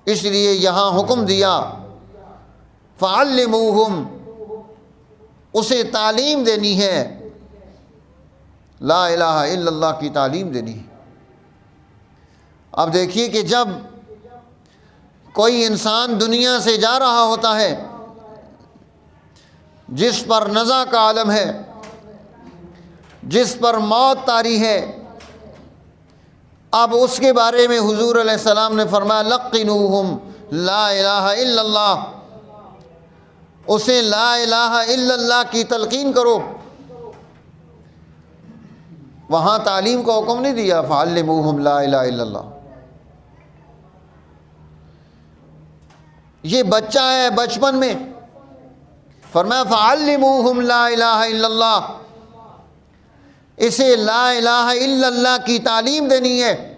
اس لیے یہاں حکم دیا فعلموہم، اسے تعلیم دینی ہے، لا الہ الا اللہ کی تعلیم دینی ہے۔ اب دیکھیے کہ جب کوئی انسان دنیا سے جا رہا ہوتا ہے جس پر نزع کا عالم ہے، جس پر موت طاری ہے، اب اس کے بارے میں حضور علیہ السلام نے فرمایا لقنوہم لا الہ الا اللہ، اسے لا الہ الا اللہ کی تلقین کرو۔ وہاں تعلیم کا حکم نہیں دیا فعلموہم لا الہ الا اللہ۔ یہ بچہ ہے بچپن میں، فرمایا فعلموہم لا الہ الا اللہ، اسے لا الہ الا اللہ کی تعلیم دینی ہے۔